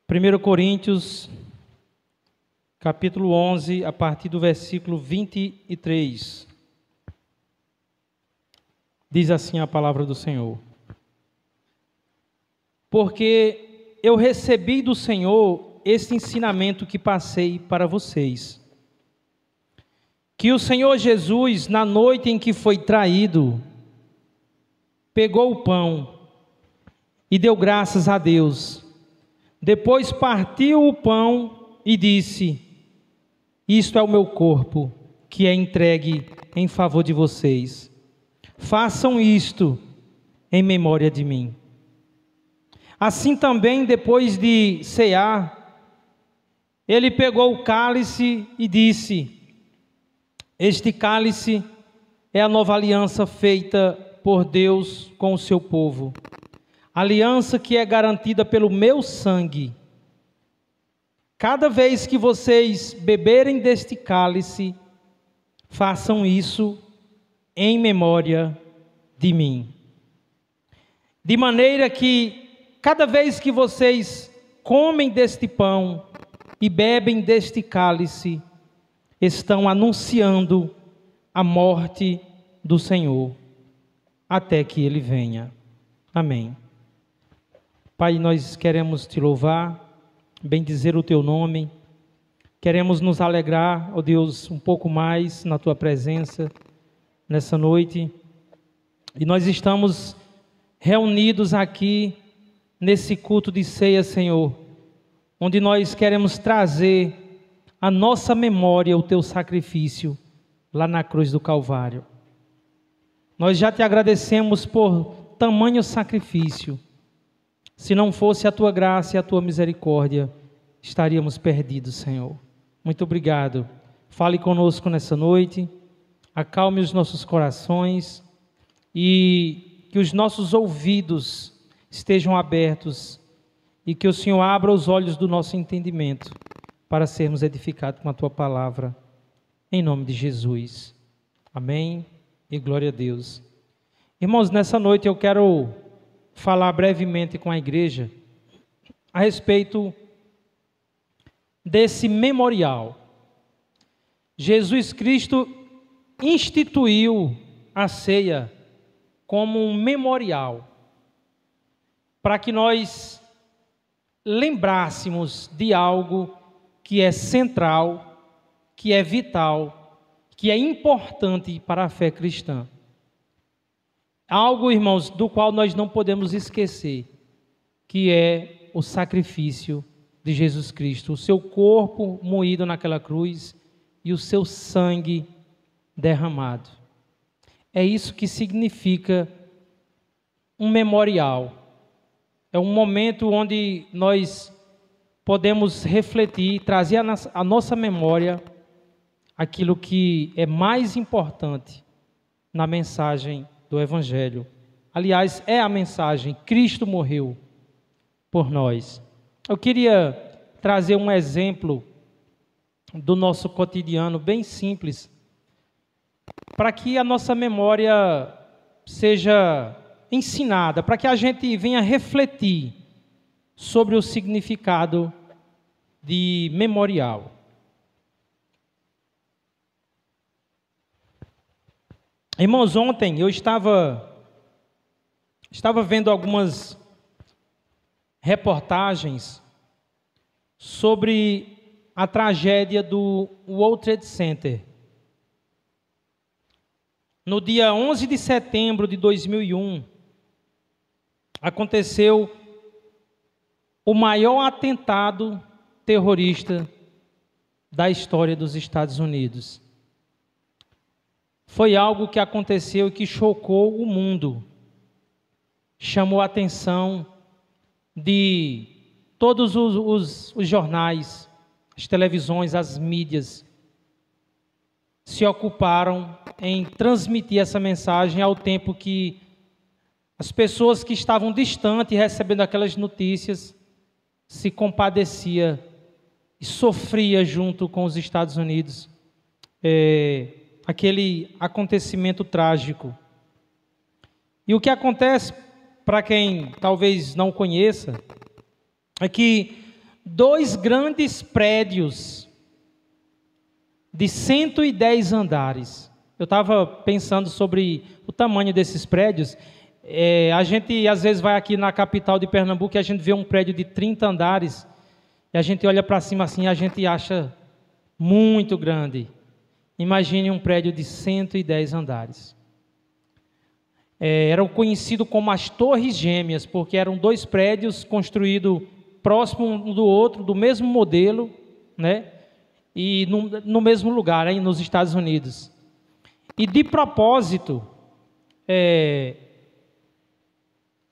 1 Coríntios, capítulo 11, a partir do versículo 23. Diz assim a palavra do Senhor: Porque eu recebi do Senhor este ensinamento que passei para vocês, que o Senhor Jesus, na noite em que foi traído, pegou o pão e deu graças a Deus. Depois partiu o pão e disse: Isto é o meu corpo, que é entregue em favor de vocês. Façam isto em memória de mim. Assim também, depois de cear, ele pegou o cálice e disse: Este cálice é a nova aliança feita por Deus com o seu povo. Aliança que é garantida pelo meu sangue. Cada vez que vocês beberem deste cálice, façam isso em memória de mim. De maneira que, cada vez que vocês comem deste pão e bebem deste cálice, estão anunciando a morte do Senhor, até que Ele venha. Amém. Pai, nós queremos Te louvar, bendizer o Teu nome, queremos nos alegrar, ó Deus, um pouco mais na Tua presença nessa noite, e nós estamos reunidos aqui nesse culto de ceia, Senhor, onde nós queremos trazer à nossa memória o Teu sacrifício lá na cruz do Calvário. Nós já Te agradecemos por tamanho sacrifício. Se não fosse a Tua graça e a Tua misericórdia, estaríamos perdidos, Senhor. Muito obrigado. Fale conosco nessa noite, acalme os nossos corações e que os nossos ouvidos estejam abertos e que o Senhor abra os olhos do nosso entendimento para sermos edificados com a Tua palavra. Em nome de Jesus. Amém e glória a Deus. Irmãos, nessa noite eu quero falar brevemente com a igreja a respeito desse memorial. Jesus Cristo instituiu a ceia como um memorial, para que nós lembrássemos de algo que é central, que é vital, que é importante para a fé cristã. Algo, irmãos, do qual nós não podemos esquecer, que é o sacrifício de Jesus Cristo, o seu corpo moído naquela cruz e o seu sangue derramado. É isso que significa um memorial. É um momento onde nós podemos refletir, trazer à nossa memória aquilo que é mais importante na mensagem do Evangelho. Aliás, é a mensagem: Cristo morreu por nós. Eu queria trazer um exemplo do nosso cotidiano bem simples, para que a nossa memória seja ensinada, para que a gente venha refletir sobre o significado de memorial. Irmãos, ontem eu estava vendo algumas reportagens sobre a tragédia do World Trade Center. No dia 11 de setembro de 2001, aconteceu o maior atentado terrorista da história dos Estados Unidos. Foi algo que aconteceu e que chocou o mundo. Chamou a atenção de todos os jornais, as televisões, as mídias. Se ocuparam em transmitir essa mensagem ao tempo que as pessoas que estavam distantes recebendo aquelas notícias se compadecia e sofria junto com os Estados Unidos aquele acontecimento trágico. E o que acontece, para quem talvez não conheça, é que 2 grandes prédios de 110 andares. Eu estava pensando sobre o tamanho desses prédios. A gente às vezes vai aqui na capital de Pernambuco e a gente vê um prédio de 30 andares e a gente olha para cima assim e a gente acha muito grande. Imagine um prédio de 110 andares. Eram conhecidos como as Torres Gêmeas, porque eram 2 prédios construídos próximo um do outro, do mesmo modelo, né? E no mesmo lugar, aí nos Estados Unidos. E de propósito,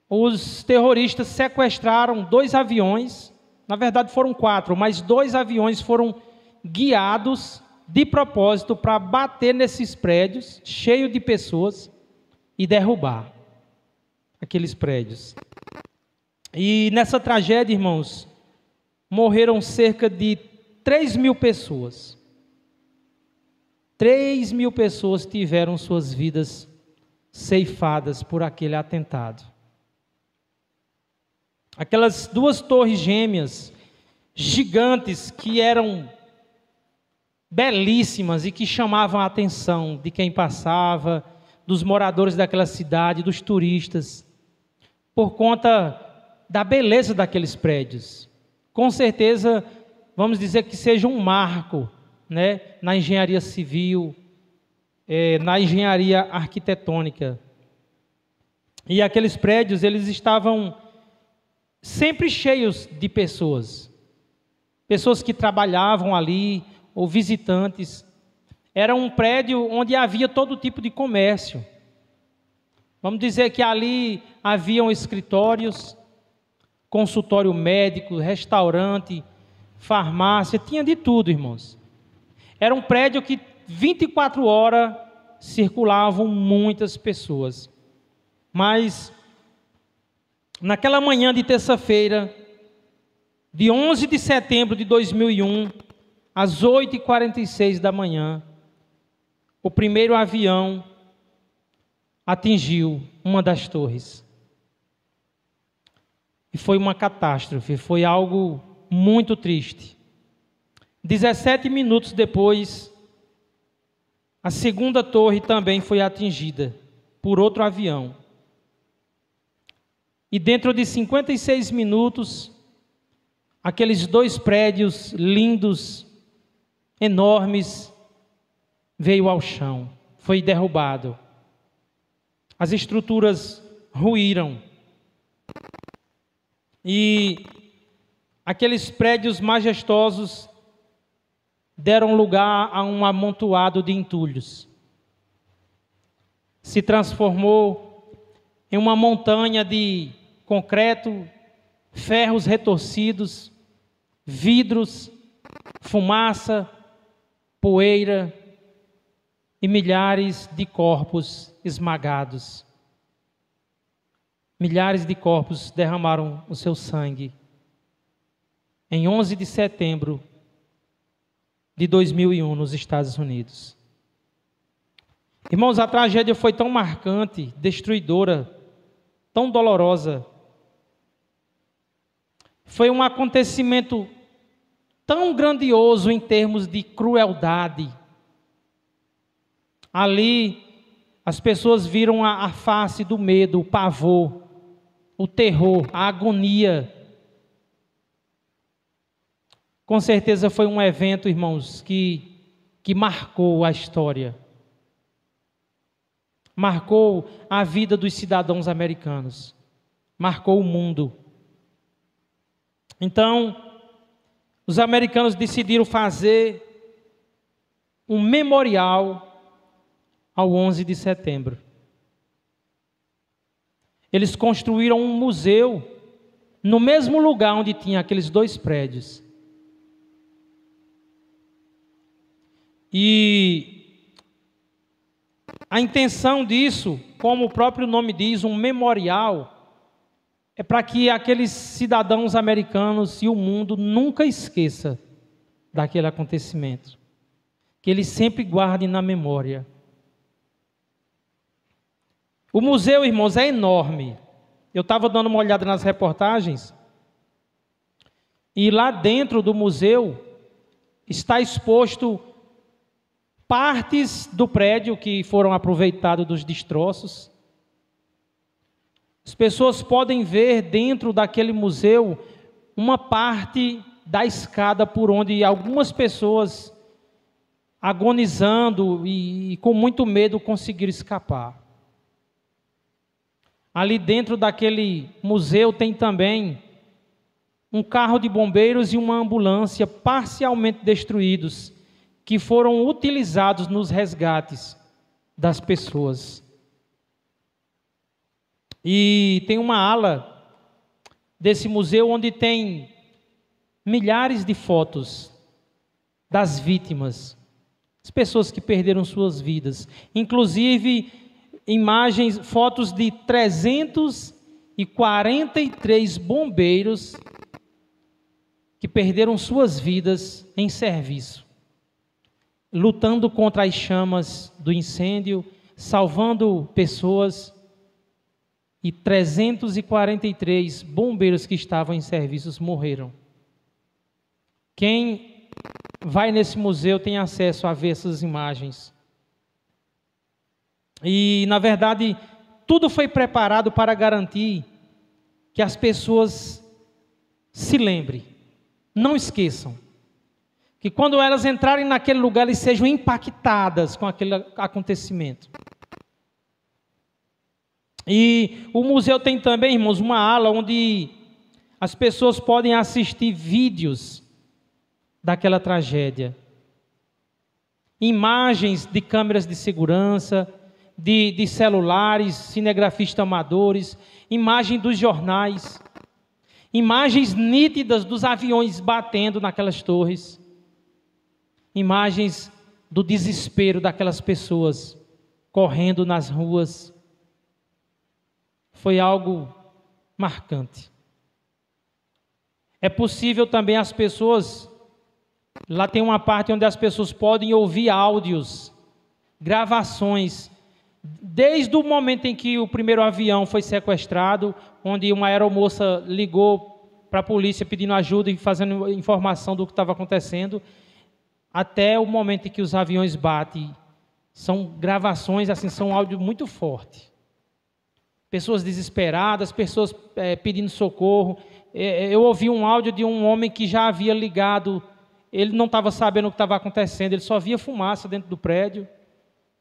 os terroristas sequestraram 2 aviões, na verdade foram 4, mas 2 aviões foram guiados de propósito para bater nesses prédios, cheios de pessoas, e derrubar aqueles prédios. E nessa tragédia, irmãos, morreram cerca de 3.000 pessoas. 3.000 pessoas tiveram suas vidas ceifadas por aquele atentado. Aquelas 2 torres gêmeas, gigantes, que eram belíssimas e que chamavam a atenção de quem passava, dos moradores daquela cidade, dos turistas, por conta da beleza daqueles prédios. Com certeza, vamos dizer que seja um marco, né, na engenharia civil, na engenharia arquitetônica. E aqueles prédios, eles estavam sempre cheios de pessoas. Pessoas que trabalhavam ali, ou visitantes. Era um prédio onde havia todo tipo de comércio. Vamos dizer que ali haviam escritórios, consultório médico, restaurante, farmácia, tinha de tudo, irmãos. Era um prédio que 24 horas circulavam muitas pessoas. Mas, naquela manhã de terça-feira, de 11 de setembro de 2001, às 8h46 da manhã, o primeiro avião atingiu uma das torres. E foi uma catástrofe, foi algo muito triste. 17 minutos depois, a segunda torre também foi atingida por outro avião. E dentro de 56 minutos, aqueles 2 prédios lindos, enormes, veio ao chão, foi derrubado. As estruturas ruíram. E aqueles prédios majestosos deram lugar a um amontoado de entulhos. Se transformou em uma montanha de concreto, ferros retorcidos, vidros, fumaça, poeira e milhares de corpos esmagados. Milhares de corpos derramaram o seu sangue. Em 11 de setembro de 2001, nos Estados Unidos. Irmãos, a tragédia foi tão marcante, destruidora, tão dolorosa. Foi um acontecimento tão grandioso em termos de crueldade. Ali, as pessoas viram a face do medo, o pavor, o terror, a agonia. Com certeza foi um evento, irmãos, que marcou a história. Marcou a vida dos cidadãos americanos. Marcou o mundo. Então, os americanos decidiram fazer um memorial ao 11 de setembro. Eles construíram um museu no mesmo lugar onde tinha aqueles 2 prédios. E a intenção disso, como o próprio nome diz, um memorial, é para que aqueles cidadãos americanos e o mundo nunca esqueça daquele acontecimento. Que eles sempre guardem na memória. O museu, irmãos, é enorme. Eu estava dando uma olhada nas reportagens. E lá dentro do museu está exposto partes do prédio que foram aproveitadas dos destroços. As pessoas podem ver dentro daquele museu uma parte da escada por onde algumas pessoas, agonizando e com muito medo, conseguiram escapar. Ali dentro daquele museu tem também um carro de bombeiros e uma ambulância parcialmente destruídos, que foram utilizados nos resgates das pessoas. E tem uma ala desse museu onde tem milhares de fotos das vítimas, as pessoas que perderam suas vidas, inclusive imagens, fotos de 343 bombeiros que perderam suas vidas em serviço, lutando contra as chamas do incêndio, salvando pessoas, e 343 bombeiros que estavam em serviços morreram. Quem vai nesse museu tem acesso a ver essas imagens. E, na verdade, tudo foi preparado para garantir que as pessoas se lembrem, não esqueçam, que quando elas entrarem naquele lugar, elas sejam impactadas com aquele acontecimento. E o museu tem também, irmãos, uma ala onde as pessoas podem assistir vídeos daquela tragédia. Imagens de câmeras de segurança, de celulares, cinegrafistas amadores, imagem dos jornais, imagens nítidas dos aviões batendo naquelas torres, imagens do desespero daquelas pessoas correndo nas ruas. Foi algo marcante. É possível também as pessoas, lá tem uma parte onde as pessoas podem ouvir áudios, gravações, desde o momento em que o primeiro avião foi sequestrado, onde uma aeromoça ligou para a polícia pedindo ajuda e fazendo informação do que estava acontecendo, até o momento em que os aviões batem. São gravações, assim, são um áudio muito forte. Pessoas desesperadas, pessoas pedindo socorro. Eu ouvi um áudio de um homem que já havia ligado, ele não estava sabendo o que estava acontecendo, ele só via fumaça dentro do prédio,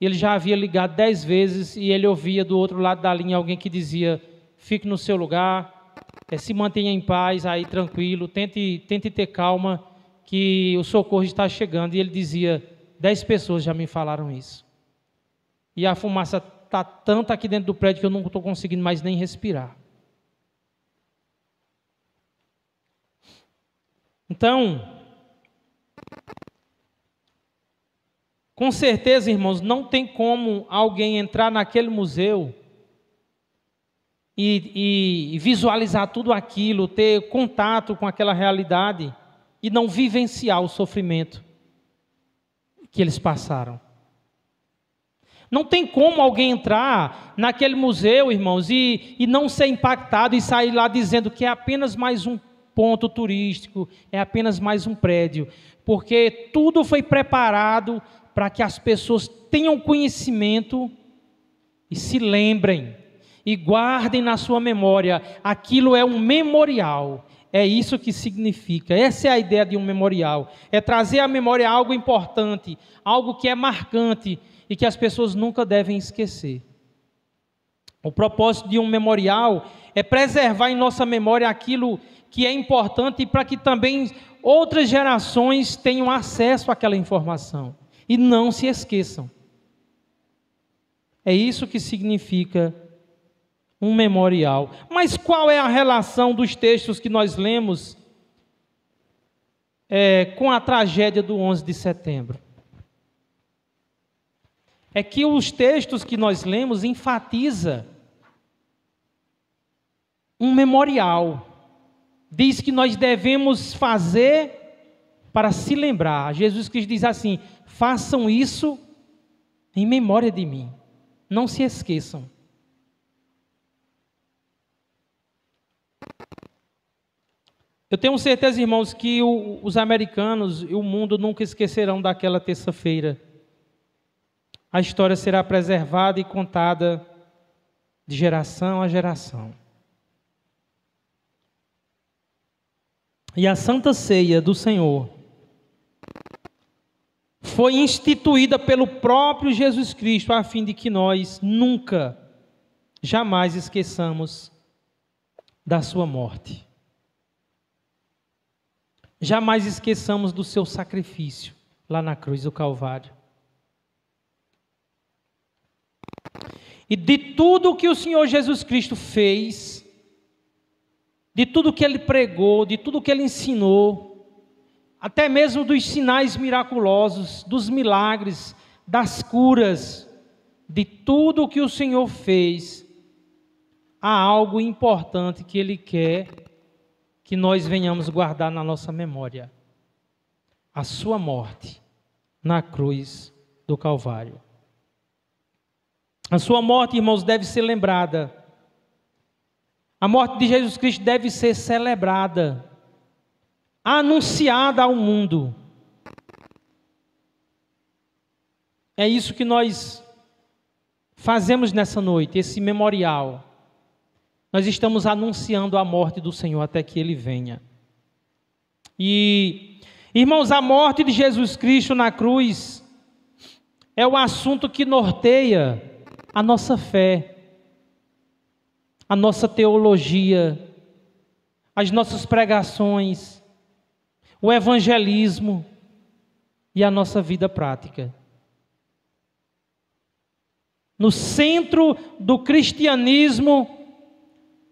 ele já havia ligado 10 vezes e ele ouvia do outro lado da linha alguém que dizia: fique no seu lugar, se mantenha em paz, aí tranquilo, tente ter calma, que o socorro está chegando. E ele dizia: 10 pessoas já me falaram isso. E a fumaça está tanta aqui dentro do prédio que eu não estou conseguindo mais nem respirar. Então, com certeza, irmãos, não tem como alguém entrar naquele museu e visualizar tudo aquilo, ter contato com aquela realidade e não vivenciar o sofrimento que eles passaram. Não tem como alguém entrar naquele museu, irmãos, e não ser impactado e sair lá dizendo que é apenas mais um ponto turístico, é apenas mais um prédio, porque tudo foi preparado para que as pessoas tenham conhecimento e se lembrem e guardem na sua memória. Aquilo é um memorial. É isso que significa. Essa é a ideia de um memorial. É trazer à memória algo importante, algo que é marcante e que as pessoas nunca devem esquecer. O propósito de um memorial é preservar em nossa memória aquilo que é importante para que também outras gerações tenham acesso àquela informação e não se esqueçam. É isso que significa um memorial. Mas qual é a relação dos textos que nós lemos com a tragédia do 11 de setembro? É que os textos que nós lemos enfatizam um memorial. Diz que nós devemos fazer para se lembrar. Jesus Cristo diz assim: façam isso em memória de mim. Não se esqueçam. Eu tenho certeza, irmãos, que os americanos e o mundo nunca esquecerão daquela terça-feira. A história será preservada e contada de geração a geração. E a Santa Ceia do Senhor foi instituída pelo próprio Jesus Cristo, a fim de que nós nunca, jamais esqueçamos da sua morte. Jamais esqueçamos do seu sacrifício lá na cruz do Calvário. E de tudo que o Senhor Jesus Cristo fez, de tudo que Ele pregou, de tudo que Ele ensinou, até mesmo dos sinais miraculosos, dos milagres, das curas, de tudo que o Senhor fez, há algo importante que Ele quer que nós venhamos guardar na nossa memória: a sua morte na cruz do Calvário. A sua morte, irmãos, deve ser lembrada. A morte de Jesus Cristo deve ser celebrada, anunciada ao mundo. É isso que nós fazemos nessa noite, esse memorial. Nós estamos anunciando a morte do Senhor até que Ele venha. E, irmãos, a morte de Jesus Cristo na cruz é o assunto que norteia a nossa fé, a nossa teologia, as nossas pregações, o evangelismo e a nossa vida prática. No centro do cristianismo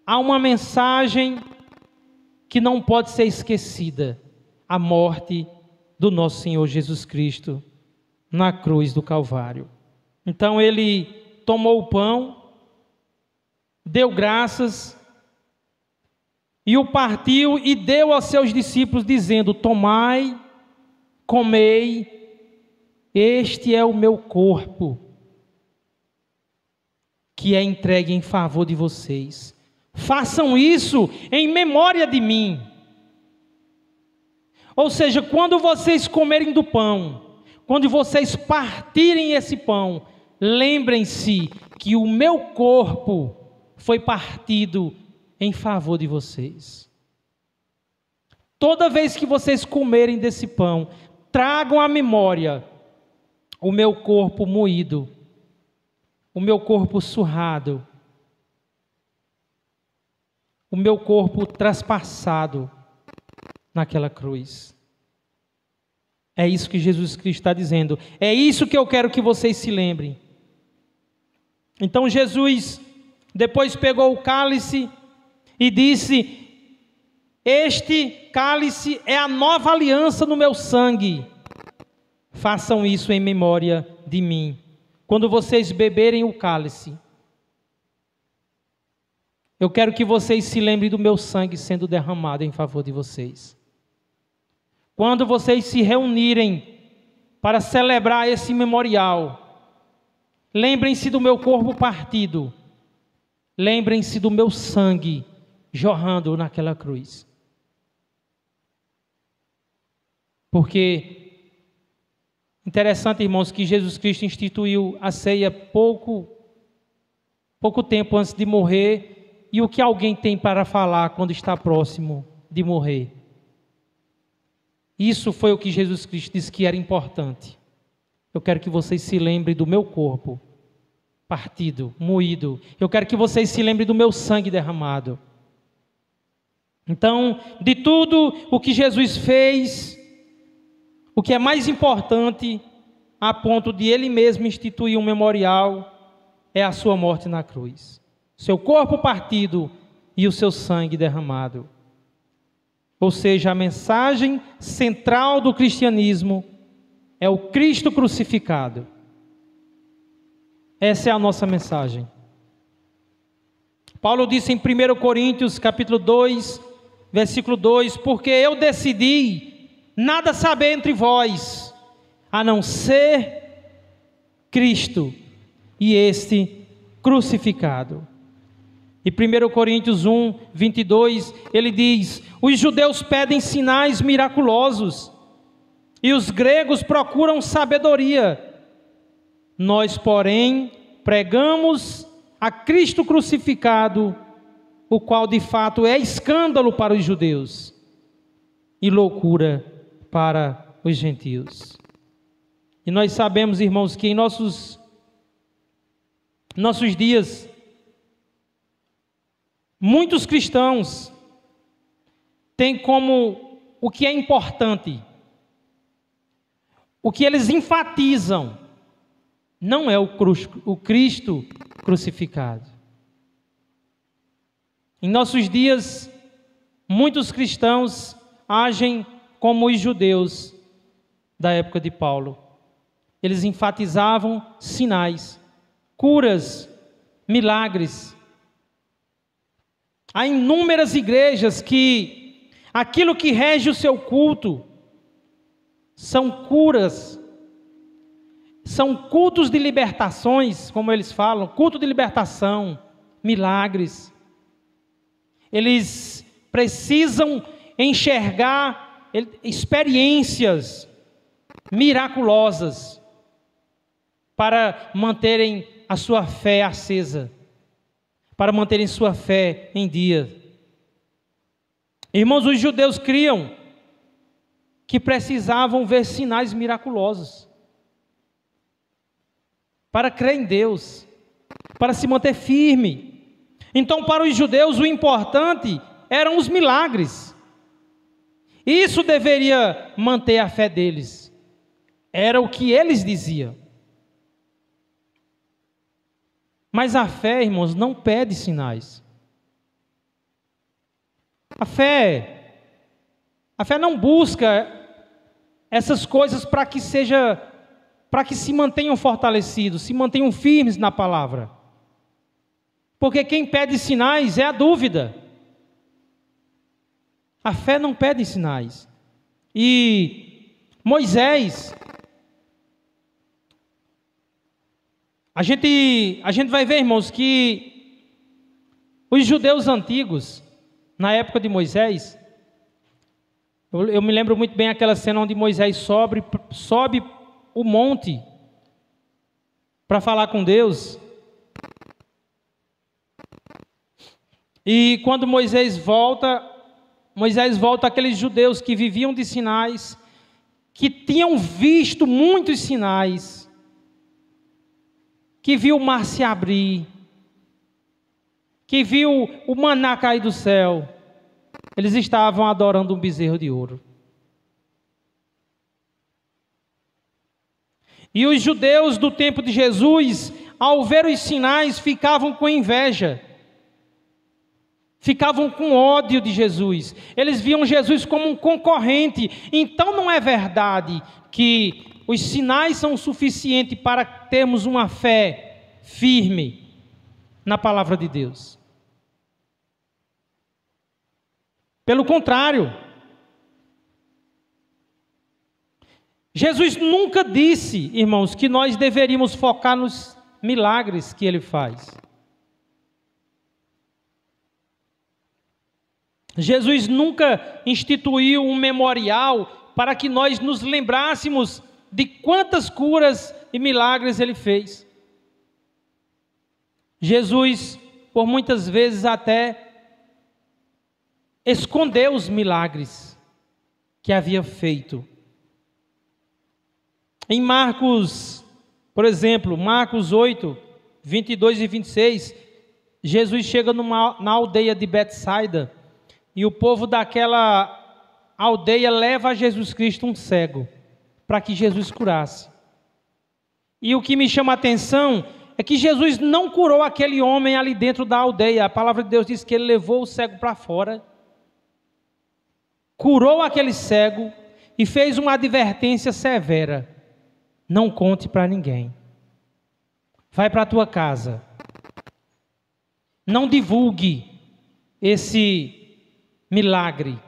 há uma mensagem que não pode ser esquecida: a morte do nosso Senhor Jesus Cristo na cruz do Calvário. Então Ele tomou o pão, deu graças e o partiu e deu aos seus discípulos, dizendo: tomai, comei, este é o meu corpo, que é entregue em favor de vocês. Façam isso em memória de mim. Ou seja, quando vocês comerem do pão, quando vocês partirem esse pão, lembrem-se que o meu corpo foi partido em favor de vocês. Toda vez que vocês comerem desse pão, tragam à memória o meu corpo moído, o meu corpo surrado, o meu corpo traspassado naquela cruz. É isso que Jesus Cristo está dizendo. É isso que eu quero que vocês se lembrem. Então Jesus depois pegou o cálice e disse: este cálice é a nova aliança no meu sangue. Façam isso em memória de mim. Quando vocês beberem o cálice, eu quero que vocês se lembrem do meu sangue sendo derramado em favor de vocês. Quando vocês se reunirem para celebrar esse memorial, lembrem-se do meu corpo partido. Lembrem-se do meu sangue jorrando naquela cruz. Porque, interessante, irmãos, que Jesus Cristo instituiu a ceia pouco tempo antes de morrer. E o que alguém tem para falar quando está próximo de morrer? Isso foi o que Jesus Cristo disse que era importante. Eu quero que vocês se lembrem do meu corpo partido, moído. Eu quero que vocês se lembrem do meu sangue derramado. Então, de tudo o que Jesus fez, o que é mais importante, a ponto de Ele mesmo instituir um memorial, é a sua morte na cruz. Seu corpo partido e o seu sangue derramado. Ou seja, a mensagem central do cristianismo é o Cristo crucificado. Essa é a nossa mensagem. Paulo disse em 1 Coríntios, capítulo 2, versículo 2: porque eu decidi nada saber entre vós, a não ser Cristo e este crucificado. E 1 Coríntios 1, 22, ele diz: os judeus pedem sinais miraculosos e os gregos procuram sabedoria. Nós, porém, pregamos a Cristo crucificado, o qual de fato é escândalo para os judeus e loucura para os gentios. E nós sabemos, irmãos, que em nossos dias, muitos cristãos têm como o que é importante, o que eles enfatizam, não é o Cristo crucificado. Em nossos dias, muitos cristãos agem como os judeus da época de Paulo. Eles enfatizavam sinais, curas, milagres. Há inúmeras igrejas que aquilo que rege o seu culto são curas, são cultos de libertações, como eles falam, culto de libertação, milagres. Eles precisam enxergar experiências miraculosas para manterem a sua fé acesa, para manterem sua fé em dia. Irmãos, os judeus criam que precisavam ver sinais miraculosos para crer em Deus, para se manter firme. Então, para os judeus, o importante eram os milagres. Isso deveria manter a fé deles. Era o que eles diziam. Mas a fé, irmãos, não pede sinais. A fé não busca essas coisas para que se mantenham fortalecidos, se mantenham firmes na palavra. Porque quem pede sinais é a dúvida. A fé não pede sinais. E Moisés, a gente vai ver, irmãos, que os judeus antigos, na época de Moisés, eu me lembro muito bem aquela cena onde Moisés sobe o monte para falar com Deus. E quando Moisés volta aqueles judeus que viviam de sinais, que tinham visto muitos sinais, que viu o mar se abrir, que viu o maná cair do céu, eles estavam adorando um bezerro de ouro. E os judeus do tempo de Jesus, ao ver os sinais, ficavam com inveja, ficavam com ódio de Jesus. Eles viam Jesus como um concorrente. Então não é verdade que os sinais são suficientes para termos uma fé firme na palavra de Deus. Pelo contrário, Jesus nunca disse, irmãos, que nós deveríamos focar nos milagres que Ele faz. Jesus nunca instituiu um memorial para que nós nos lembrássemos de quantas curas e milagres Ele fez. Jesus, por muitas vezes até escondeu os milagres que havia feito. Em Marcos, por exemplo, Marcos 8, 22 e 26, Jesus chega na aldeia de Betsaida, e o povo daquela aldeia leva a Jesus Cristo um cego, para que Jesus curasse. E o que me chama a atenção é que Jesus não curou aquele homem ali dentro da aldeia. A palavra de Deus diz que Ele levou o cego para fora, curou aquele cego e fez uma advertência severa: não conte para ninguém. Vai para a tua casa. Não divulgue esse milagre.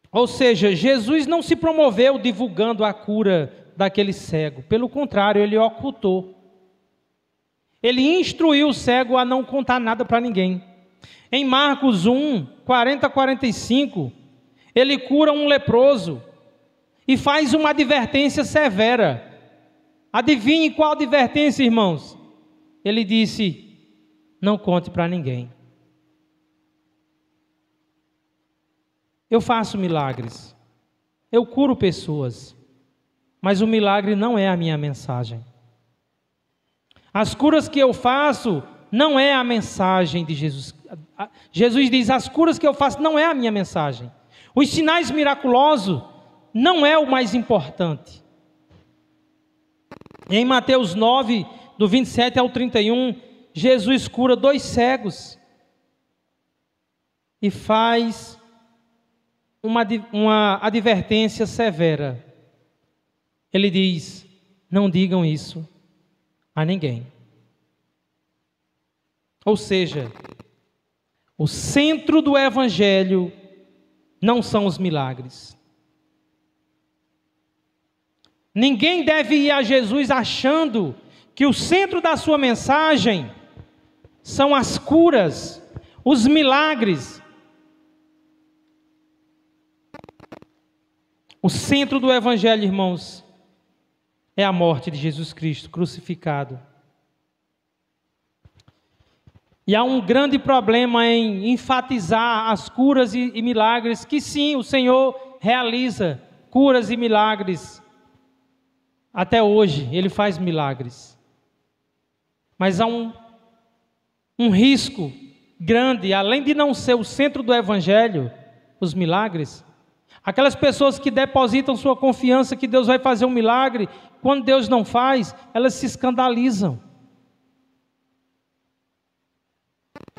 Ou seja, Jesus não se promoveu divulgando a cura daquele cego. Pelo contrário, Ele ocultou. Ele instruiu o cego a não contar nada para ninguém. Em Marcos 1, 40 a 45, ele cura um leproso e faz uma advertência severa. Adivinhe qual advertência, irmãos? Ele disse: não conte para ninguém. Eu faço milagres, eu curo pessoas, mas o milagre não é a minha mensagem. As curas que eu faço não é a mensagem de Jesus. Jesus diz: as curas que eu faço não é a minha mensagem. Os sinais miraculosos não é o mais importante. Em Mateus 9, do 27 ao 31, Jesus cura 2 cegos e faz uma advertência severa. Ele diz: não digam isso a ninguém. Ou seja, o centro do Evangelho não são os milagres. Ninguém deve ir a Jesus achando que o centro da sua mensagem são as curas, os milagres. O centro do Evangelho, irmãos, é a morte de Jesus Cristo crucificado. E há um grande problema em enfatizar as curas e milagres, que sim, o Senhor realiza curas e milagres. Até hoje, Ele faz milagres. Mas há um risco grande, além de não ser o centro do Evangelho, os milagres. Aquelas pessoas que depositam sua confiança que Deus vai fazer um milagre, quando Deus não faz, elas se escandalizam.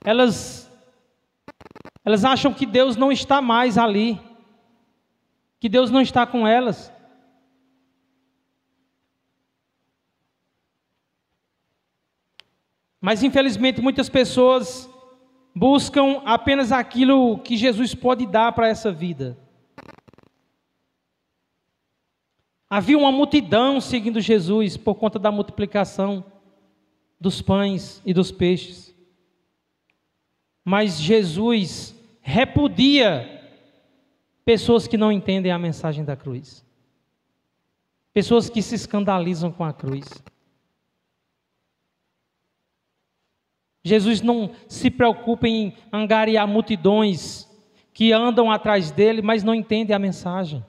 Elas acham que Deus não está mais ali, que Deus não está com elas. Mas infelizmente muitas pessoas buscam apenas aquilo que Jesus pode dar para essa vida. Havia uma multidão seguindo Jesus por conta da multiplicação dos pães e dos peixes. Mas Jesus repudia pessoas que não entendem a mensagem da cruz. Pessoas que se escandalizam com a cruz. Jesus não se preocupa em angariar multidões que andam atrás dele, mas não entendem a mensagem.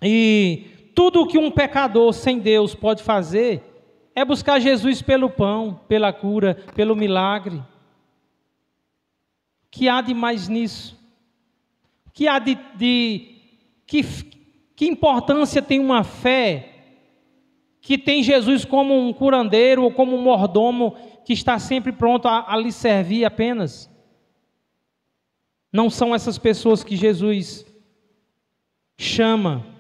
E tudo o que um pecador sem Deus pode fazer é buscar Jesus pelo pão, pela cura, pelo milagre. O que há de mais nisso? O que há que importância tem uma fé que tem Jesus como um curandeiro ou como um mordomo que está sempre pronto a lhe servir apenas? Não são essas pessoas que Jesus chama.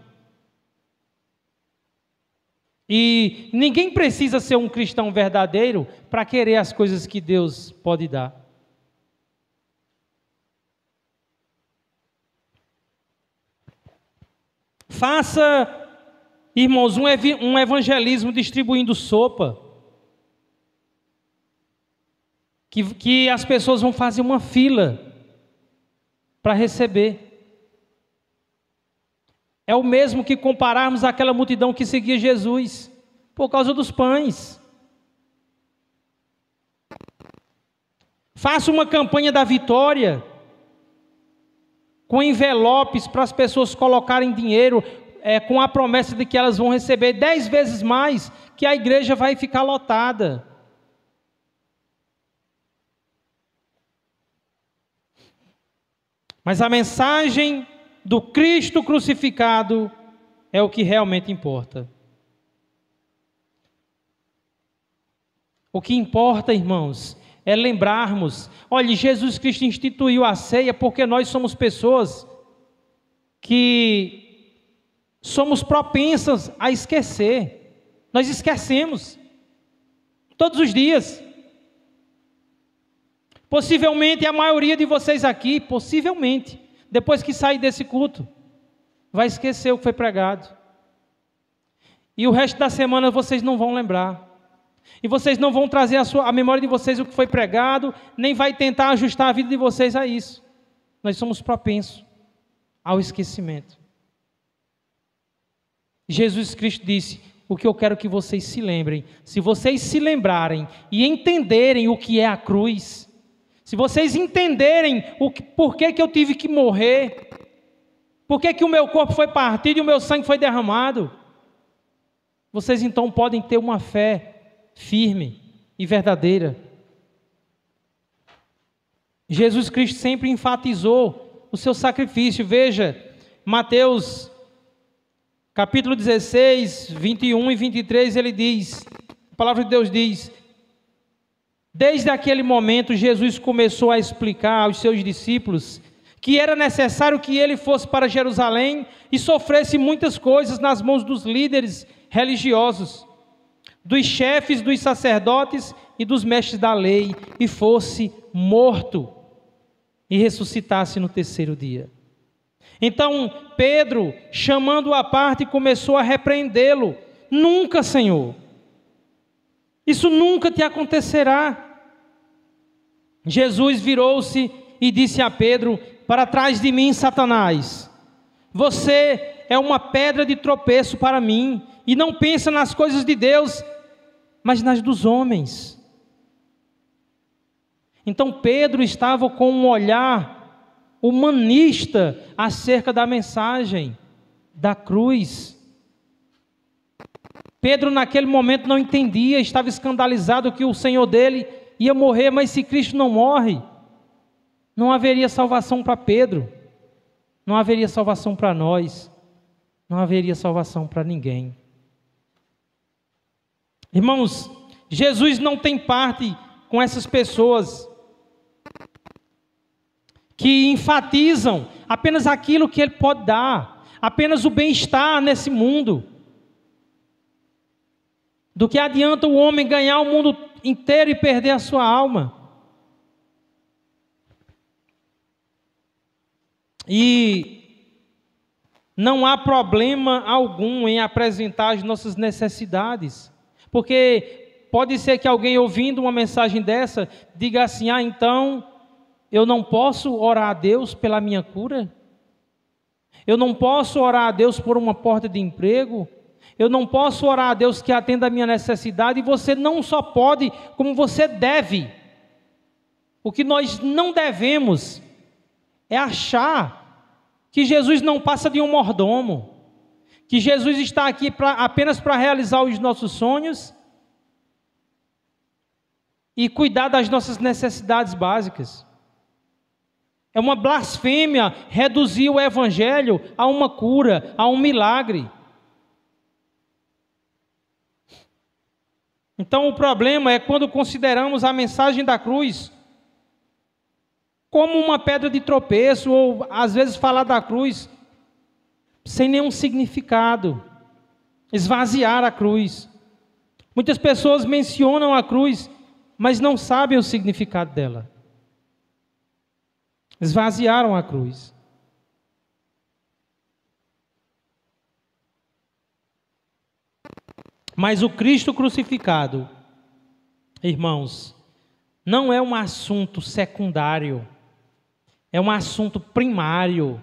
E ninguém precisa ser um cristão verdadeiro para querer as coisas que Deus pode dar. Faça, irmãos, um evangelismo distribuindo sopa. Que as pessoas vão fazer uma fila para receber. É o mesmo que compararmos àquela multidão que seguia Jesus por causa dos pães. Faça uma campanha da vitória com envelopes para as pessoas colocarem dinheiro, com a promessa de que elas vão receber 10 vezes mais, que a igreja vai ficar lotada. Mas a mensagem do Cristo crucificado é o que realmente importa. O que importa, irmãos, é lembrarmos, olha, Jesus Cristo instituiu a ceia porque nós somos pessoas que somos propensas a esquecer. Nós esquecemos todos os dias. Possivelmente a maioria de vocês aqui, possivelmente, depois que sair desse culto, vai esquecer o que foi pregado. E o resto da semana vocês não vão lembrar. E vocês não vão trazer a memória de vocês o que foi pregado, nem vai tentar ajustar a vida de vocês a isso. Nós somos propensos ao esquecimento. Jesus Cristo disse: o que eu quero que vocês se lembrem, se vocês se lembrarem e entenderem o que é a cruz, se vocês entenderem por que eu tive que morrer, por que o meu corpo foi partido e o meu sangue foi derramado, vocês então podem ter uma fé firme e verdadeira. Jesus Cristo sempre enfatizou o seu sacrifício. Veja, Mateus capítulo 16, 21 e 23, ele diz, a palavra de Deus diz: desde aquele momento Jesus começou a explicar aos seus discípulos que era necessário que ele fosse para Jerusalém e sofresse muitas coisas nas mãos dos líderes religiosos, dos chefes, dos sacerdotes e dos mestres da lei, e fosse morto e ressuscitasse no terceiro dia. Então Pedro, chamando-o à parte, começou a repreendê-lo: nunca, Senhor, isso nunca te acontecerá. Jesus virou-se e disse a Pedro: para trás de mim, Satanás, você é uma pedra de tropeço para mim, e não pensa nas coisas de Deus, mas nas dos homens. Então Pedro estava com um olhar humanista acerca da mensagem da cruz. Pedro naquele momento não entendia, estava escandalizado que o Senhor dele ia morrer, mas se Cristo não morre, não haveria salvação para Pedro, não haveria salvação para nós, não haveria salvação para ninguém. Irmãos, Jesus não tem parte com essas pessoas que enfatizam apenas aquilo que Ele pode dar, apenas o bem-estar nesse mundo. Do que adianta o homem ganhar o mundo inteiro e perder a sua alma? E não há problema algum em apresentar as nossas necessidades, porque pode ser que alguém ouvindo uma mensagem dessa diga assim: ah, então eu não posso orar a Deus pela minha cura? Eu não posso orar a Deus por uma porta de emprego? Eu não posso orar a Deus que atenda a minha necessidade? E você não só pode, como você deve. O que nós não devemos é achar que Jesus não passa de um mordomo, que Jesus está aqui apenas para realizar os nossos sonhos e cuidar das nossas necessidades básicas. É uma blasfêmia reduzir o Evangelho a uma cura, a um milagre. Então o problema é quando consideramos a mensagem da cruz como uma pedra de tropeço, ou às vezes falar da cruz sem nenhum significado, esvaziar a cruz. Muitas pessoas mencionam a cruz, mas não sabem o significado dela. Esvaziaram a cruz. Mas o Cristo crucificado, irmãos, não é um assunto secundário, é um assunto primário.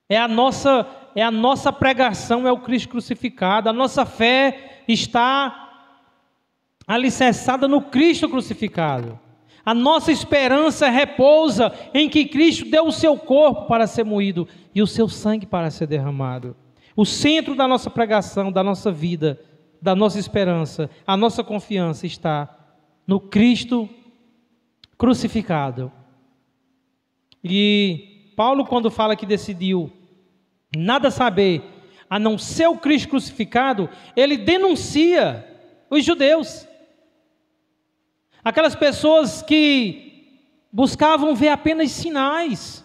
É a nossa pregação, é o Cristo crucificado. A nossa fé está alicerçada no Cristo crucificado. A nossa esperança repousa em que Cristo deu o seu corpo para ser moído e o seu sangue para ser derramado. O centro da nossa pregação, da nossa vida, da nossa esperança, a nossa confiança está no Cristo crucificado. E Paulo, quando fala que decidiu nada saber a não ser o Cristo crucificado, ele denuncia os judeus. Aquelas pessoas que buscavam ver apenas sinais,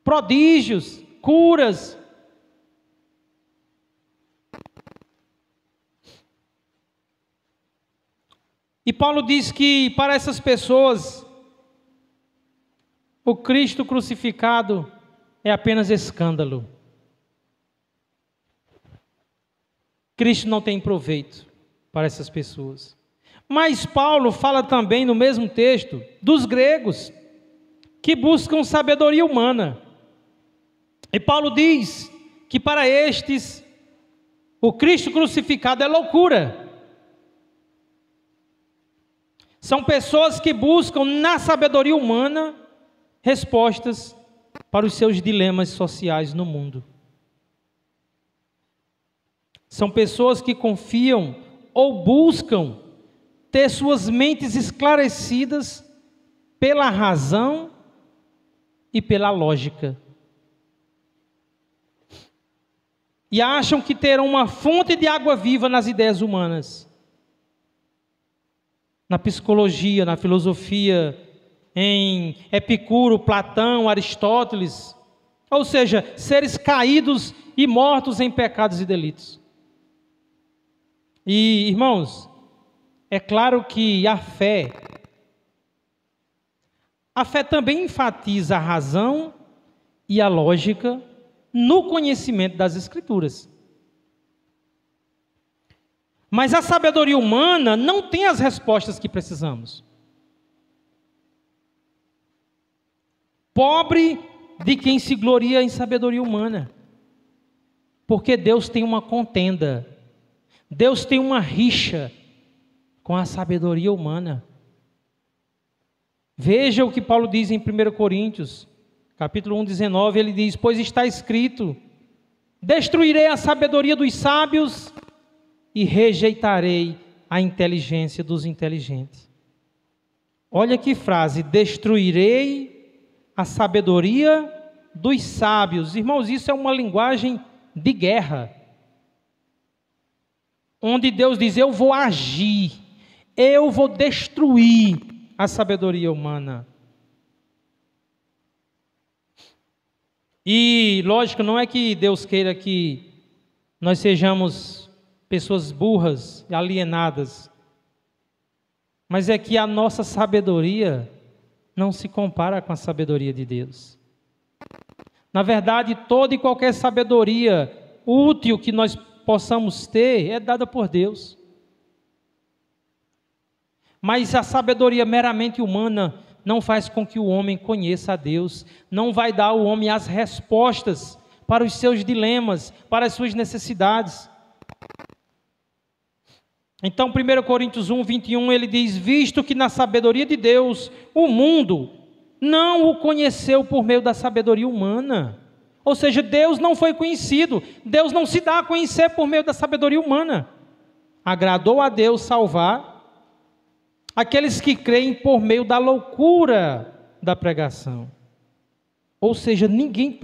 prodígios, curas. E Paulo diz que para essas pessoas o Cristo crucificado é apenas escândalo. Cristo não tem proveito. para essas pessoas. Mas Paulo fala também no mesmo texto dos gregos que buscam sabedoria humana. E Paulo diz que para estes o Cristo crucificado é loucura. São pessoas que buscam na sabedoria humana respostas para os seus dilemas sociais no mundo. São pessoas que confiam ou buscam ter suas mentes esclarecidas pela razão e pela lógica. E acham que terão uma fonte de água viva nas ideias humanas. Na psicologia, na filosofia, em Epicuro, Platão, Aristóteles. Ou seja, seres caídos e mortos em pecados e delitos. E, irmãos, é claro que a fé também enfatiza a razão e a lógica no conhecimento das Escrituras. Mas a sabedoria humana não tem as respostas que precisamos. Pobre de quem se gloria em sabedoria humana, porque Deus tem uma contenda, Deus tem uma rixa com a sabedoria humana. Veja o que Paulo diz em 1 Coríntios, capítulo 1, 19, ele diz: pois está escrito, destruirei a sabedoria dos sábios e rejeitarei a inteligência dos inteligentes. Olha que frase, destruirei a sabedoria dos sábios. Irmãos, isso é uma linguagem de guerra, onde Deus diz: eu vou agir, eu vou destruir a sabedoria humana. E, lógico, não é que Deus queira que nós sejamos pessoas burras, alienadas, mas é que a nossa sabedoria não se compara com a sabedoria de Deus. Na verdade, toda e qualquer sabedoria útil que nós possamos ter é dada por Deus. Mas a sabedoria meramente humana não faz com que o homem conheça a Deus, não vai dar ao homem as respostas para os seus dilemas, para as suas necessidades. Então, 1 Coríntios 1, 21, ele diz: visto que na sabedoria de Deus, o mundo não o conheceu por meio da sabedoria humana. Ou seja, Deus não foi conhecido, Deus não se dá a conhecer por meio da sabedoria humana. Agradou a Deus salvar aqueles que creem por meio da loucura da pregação. Ou seja, ninguém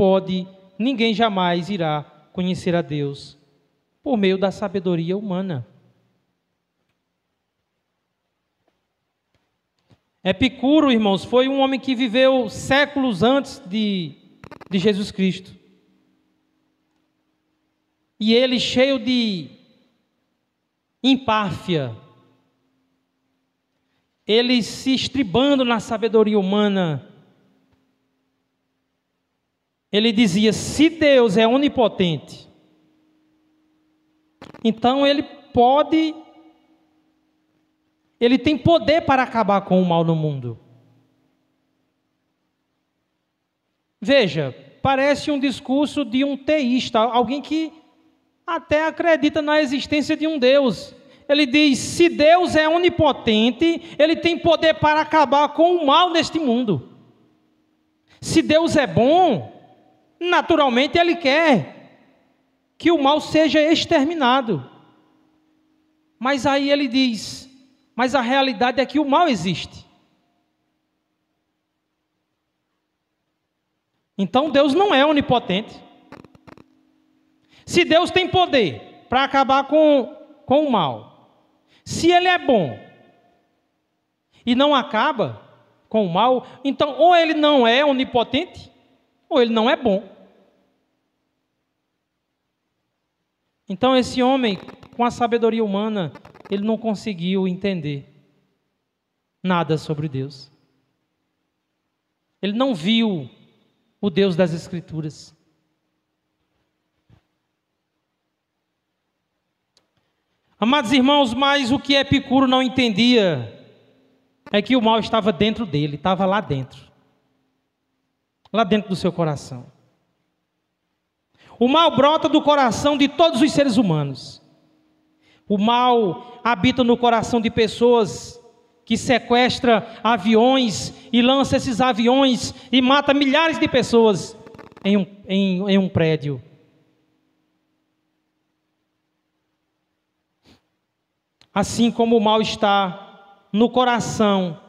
jamais irá conhecer a Deus por meio da sabedoria humana. Epicuro, irmãos, foi um homem que viveu séculos antes de Jesus Cristo. E ele, cheio de empáfia, ele se estribando na sabedoria humana, ele dizia: se Deus é onipotente, então ele tem poder para acabar com o mal no mundo. Veja, parece um discurso de um teísta, alguém que até acredita na existência de um Deus. Ele diz: se Deus é onipotente, Ele tem poder para acabar com o mal neste mundo. Se Deus é bom, naturalmente Ele quer que o mal seja exterminado. Mas aí ele diz: mas a realidade é que o mal existe. Então Deus não é onipotente. Se Deus tem poder para acabar com o mal, se Ele é bom e não acaba com o mal, então ou Ele não é onipotente, ou Ele não é bom. Então esse homem, com a sabedoria humana, ele não conseguiu entender nada sobre Deus. Ele não viu o Deus das Escrituras. Amados irmãos, mas o que Epicuro não entendia é que o mal estava dentro dele, estava lá dentro do seu coração. O mal brota do coração de todos os seres humanos. O mal habita no coração de pessoas que sequestram aviões e lança esses aviões e mata milhares de pessoas em um prédio. Assim como o mal está no coração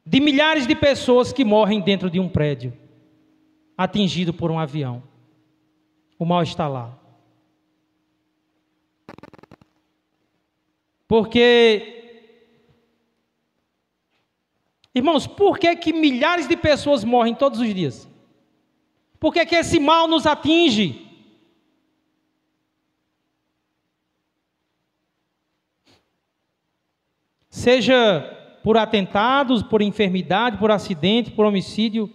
de milhares de pessoas que morrem dentro de um prédio, atingido por um avião. O mal está lá. Porque, irmãos, por que milhares de pessoas morrem todos os dias? Por que esse mal nos atinge? Seja por atentados, por enfermidade, por acidente, por homicídio.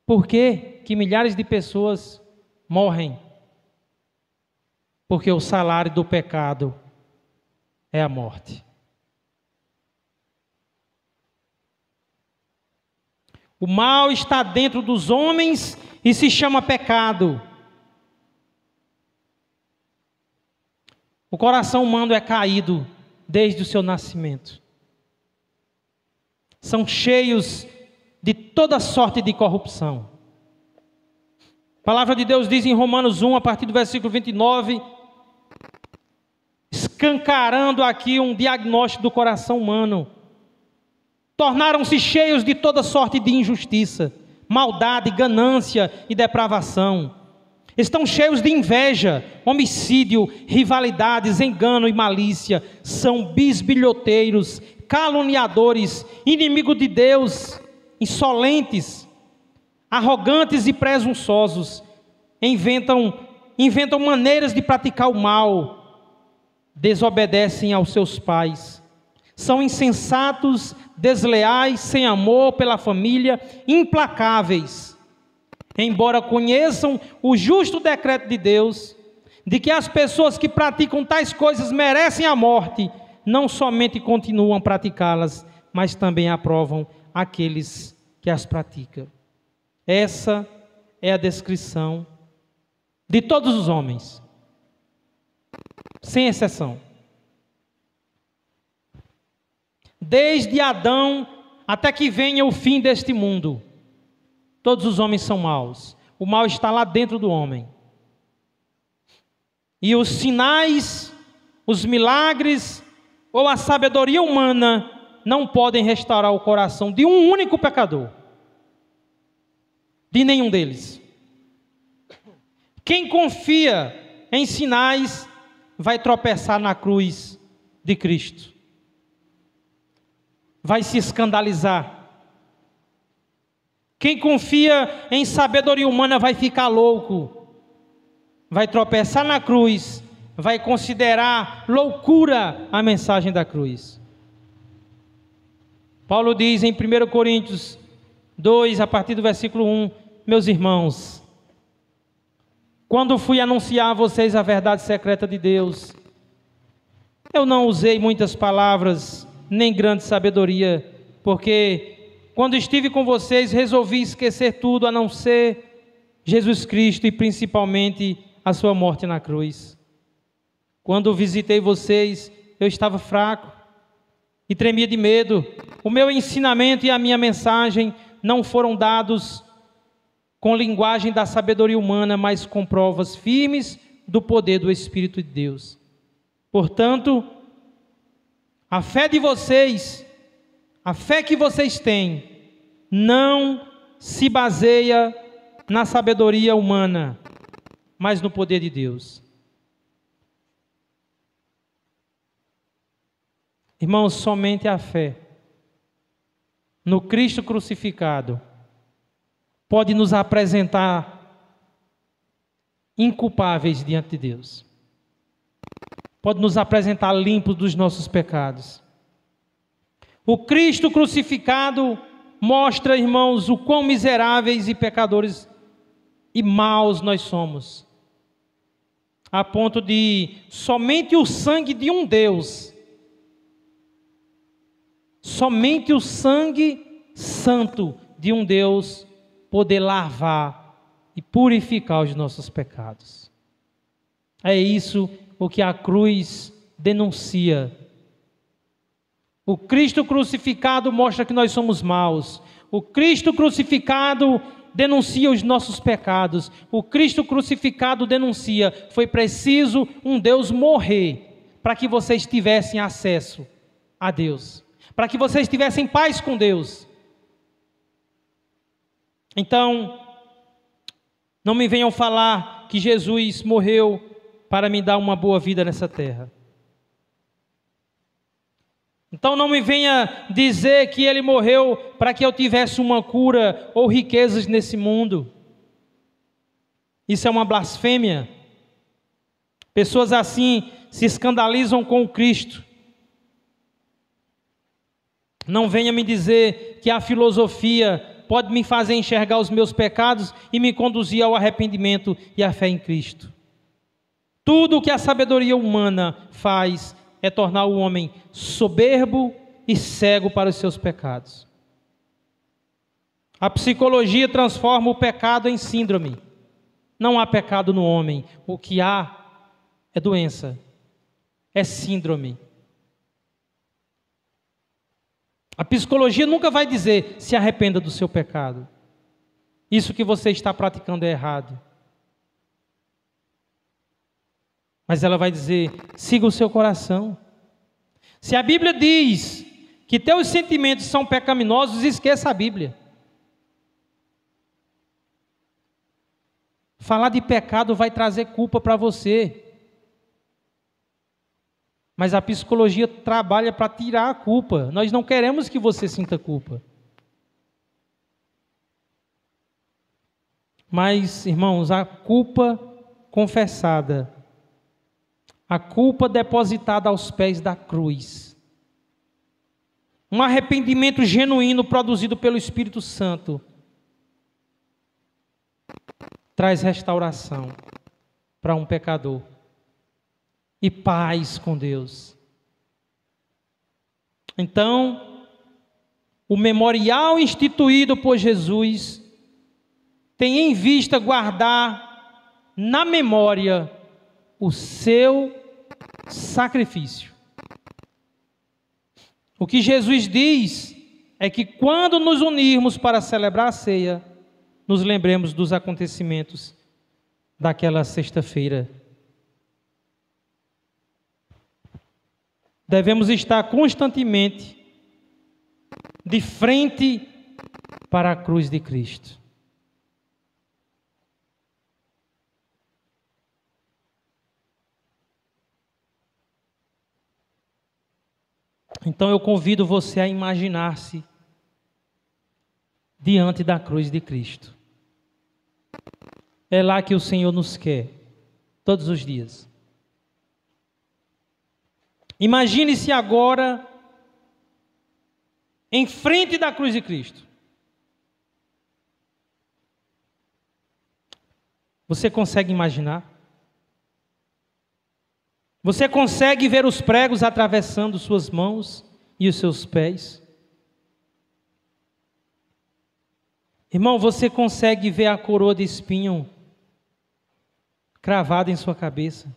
Por que milhares de pessoas morrem? Porque o salário do pecado é a morte. O mal está dentro dos homens e se chama pecado. O coração humano é caído desde o seu nascimento. São cheios de toda sorte de corrupção. A palavra de Deus diz em Romanos 1, a partir do versículo 29, escancarando aqui um diagnóstico do coração humano. Tornaram-se cheios de toda sorte de injustiça, maldade, ganância e depravação. Estão cheios de inveja, homicídio, rivalidades, engano e malícia. São bisbilhoteiros, caluniadores, inimigos de Deus, insolentes, arrogantes e presunçosos. Inventam maneiras de praticar o mal. Desobedecem aos seus pais. São insensatos, desleais, sem amor pela família, implacáveis. Embora conheçam o justo decreto de Deus, de que as pessoas que praticam tais coisas merecem a morte, não somente continuam a praticá-las, mas também aprovam aqueles que as praticam. Essa é a descrição de todos os homens, sem exceção. Desde Adão até que venha o fim deste mundo, todos os homens são maus. O mal está lá dentro do homem. E os sinais, os milagres ou a sabedoria humana não podem restaurar o coração de um único pecador. De nenhum deles. Quem confia em sinais vai tropeçar na cruz de Cristo. Vai se escandalizar. Quem confia em sabedoria humana vai ficar louco. Vai tropeçar na cruz. Vai considerar loucura a mensagem da cruz. Paulo diz em 1 Coríntios 2, a partir do versículo 1, meus irmãos, quando fui anunciar a vocês a verdade secreta de Deus, eu não usei muitas palavras, nem grande sabedoria, porque quando estive com vocês, resolvi esquecer tudo a não ser Jesus Cristo e principalmente a sua morte na cruz. Quando visitei vocês, eu estava fraco e tremia de medo. O meu ensinamento e a minha mensagem não foram dados com linguagem da sabedoria humana, mas com provas firmes do poder do Espírito de Deus. Portanto, a fé de vocês, a fé que vocês têm, não se baseia na sabedoria humana, mas no poder de Deus. Irmãos, somente a fé no Cristo crucificado pode nos apresentar inculpáveis diante de Deus. Pode nos apresentar limpos dos nossos pecados. O Cristo crucificado mostra, irmãos, o quão miseráveis e pecadores e maus nós somos. a ponto de somente o sangue de um Deus, somente o sangue santo de um Deus poder lavar e purificar os nossos pecados. É isso o que a cruz denuncia. O Cristo crucificado mostra que nós somos maus. O Cristo crucificado denuncia os nossos pecados. O Cristo crucificado denuncia: foi preciso um Deus morrer para que vocês tivessem acesso a Deus, para que vocês tivessem paz com Deus. Então, não me venham falar que Jesus morreu para me dar uma boa vida nessa terra. Então não me venha dizer que Ele morreu para que eu tivesse uma cura ou riquezas nesse mundo. Isso é uma blasfêmia. Pessoas assim se escandalizam com o Cristo. Não venha me dizer que a filosofia pode me fazer enxergar os meus pecados e me conduzir ao arrependimento e à fé em Cristo. Tudo o que a sabedoria humana faz é tornar o homem soberbo e cego para os seus pecados. A psicologia transforma o pecado em síndrome. Não há pecado no homem. O que há é doença, é síndrome. A psicologia nunca vai dizer: se arrependa do seu pecado. Isso que você está praticando é errado. Mas ela vai dizer: siga o seu coração. Se a Bíblia diz que teus sentimentos são pecaminosos, esqueça a Bíblia. Falar de pecado vai trazer culpa para você. Mas a psicologia trabalha para tirar a culpa. Nós não queremos que você sinta culpa. Mas, irmãos, a culpa confessada, a culpa depositada aos pés da cruz, um arrependimento genuíno produzido pelo Espírito Santo, traz restauração para um pecador e paz com Deus. Então, o memorial instituído por Jesus tem em vista guardar na memória o seu sacrifício. O que Jesus diz é que quando nos unirmos para celebrar a ceia, nos lembremos dos acontecimentos daquela sexta-feira. Devemos estar constantemente de frente para a cruz de Cristo. Então eu convido você a imaginar-se diante da cruz de Cristo. É lá que o Senhor nos quer, todos os dias. Imagine-se agora em frente da cruz de Cristo. Você consegue imaginar? Você consegue ver os pregos atravessando suas mãos e os seus pés? Irmão, você consegue ver a coroa de espinho cravada em sua cabeça?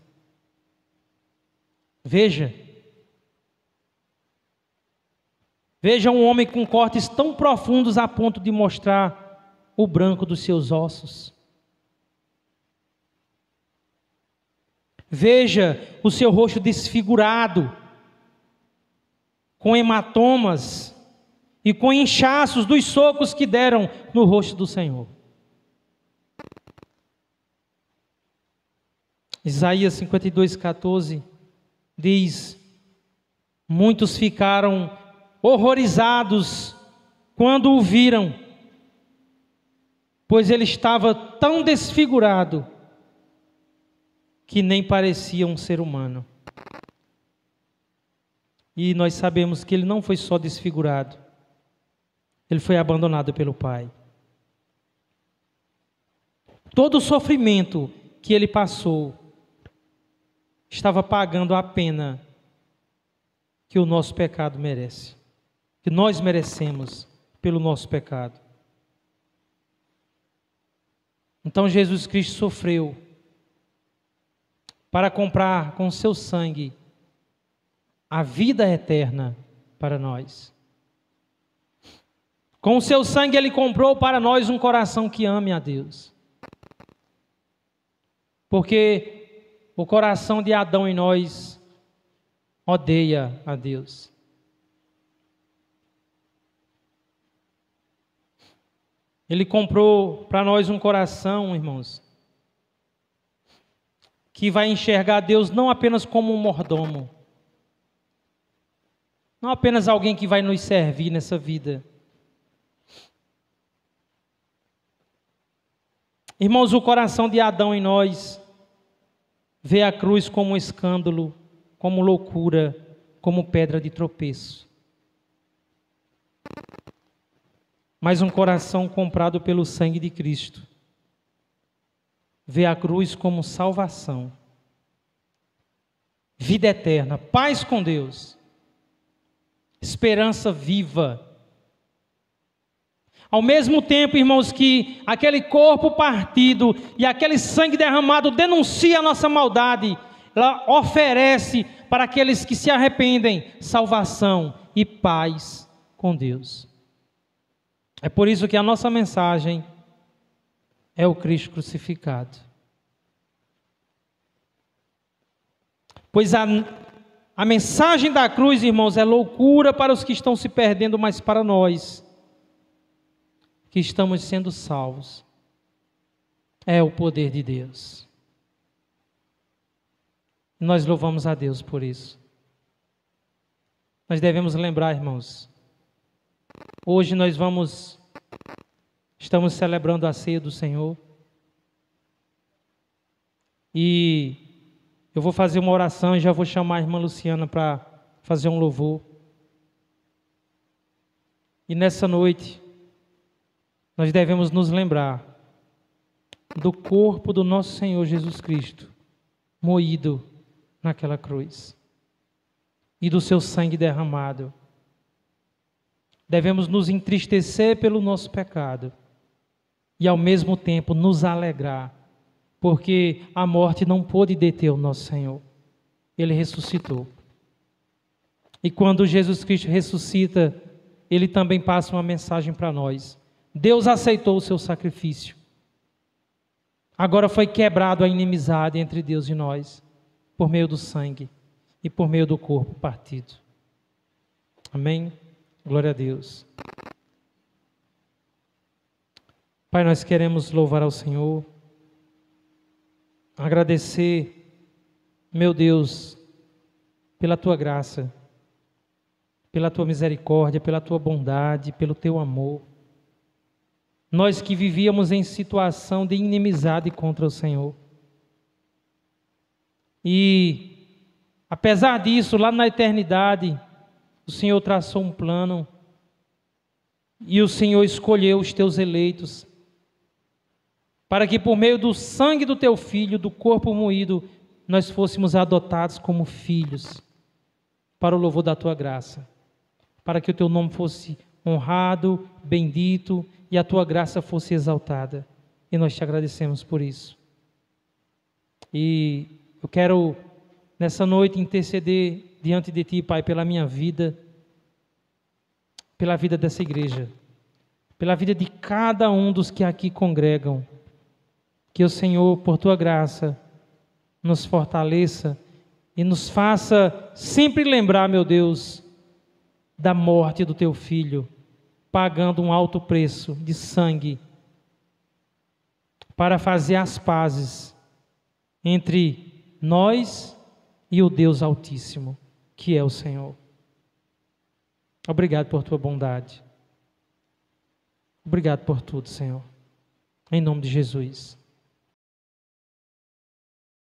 Veja um homem com cortes tão profundos a ponto de mostrar o branco dos seus ossos. Veja o seu rosto desfigurado, com hematomas e com inchaços dos socos que deram no rosto do Senhor. Isaías 52:14 diz: muitos ficaram horrorizados quando o viram, pois ele estava tão desfigurado que nem parecia um ser humano. E nós sabemos que ele não foi só desfigurado, ele foi abandonado pelo Pai. Todo o sofrimento que ele passou estava pagando a pena que o nosso pecado merece, que nós merecemos pelo nosso pecado. Então Jesus Cristo sofreu para comprar com seu sangue a vida eterna para nós. Com o seu sangue Ele comprou para nós um coração que ame a Deus. Porque o coração de Adão em nós odeia a Deus. Ele comprou para nós um coração, irmãos, que vai enxergar Deus não apenas como um mordomo, não apenas alguém que vai nos servir nessa vida. Irmãos, o coração de Adão em nós vê a cruz como um escândalo, como loucura, como pedra de tropeço. Mas um coração comprado pelo sangue de Cristo vê a cruz como salvação, vida eterna, paz com Deus, esperança viva. Ao mesmo tempo, irmãos, que aquele corpo partido e aquele sangue derramado denuncia a nossa maldade, ela oferece para aqueles que se arrependem salvação e paz com Deus. É por isso que a nossa mensagem é o Cristo crucificado. Pois a mensagem da cruz, irmãos, é loucura para os que estão se perdendo, mas para nós que estamos sendo salvos, é o poder de Deus. Nós louvamos a Deus por isso. Nós devemos lembrar, irmãos, hoje nós estamos celebrando a ceia do Senhor, e eu vou fazer uma oração e já vou chamar a irmã Luciana para fazer um louvor. E nessa noite, nós devemos nos lembrar do corpo do nosso Senhor Jesus Cristo, moído naquela cruz, e do seu sangue derramado. Devemos nos entristecer pelo nosso pecado e ao mesmo tempo nos alegrar, porque a morte não pôde deter o nosso Senhor. Ele ressuscitou. E quando Jesus Cristo ressuscita, Ele também passa uma mensagem para nós. Deus aceitou o seu sacrifício. Agora foi quebrado a inimizade entre Deus e nós, por meio do sangue e por meio do corpo partido. Amém? Glória a Deus. Pai, nós queremos louvar ao Senhor, agradecer, meu Deus, pela Tua graça, pela Tua misericórdia, pela Tua bondade, pelo Teu amor. Nós que vivíamos em situação de inimizade contra o Senhor. E, apesar disso, lá na eternidade, o Senhor traçou um plano e o Senhor escolheu os Teus eleitos para que por meio do sangue do Teu Filho, do corpo moído, nós fôssemos adotados como filhos para o louvor da Tua graça, para que o Teu nome fosse honrado, bendito e a Tua graça fosse exaltada. E nós Te agradecemos por isso. E eu quero, nessa noite, interceder diante de Ti, Pai, pela minha vida, pela vida dessa igreja, pela vida de cada um dos que aqui congregam. Que o Senhor, por Tua graça, nos fortaleça e nos faça sempre lembrar, meu Deus, da morte do Teu Filho, pagando um alto preço de sangue, para fazer as pazes entre nós e o Deus Altíssimo, que é o Senhor. Obrigado por Tua bondade. Obrigado por tudo, Senhor. Em nome de Jesus.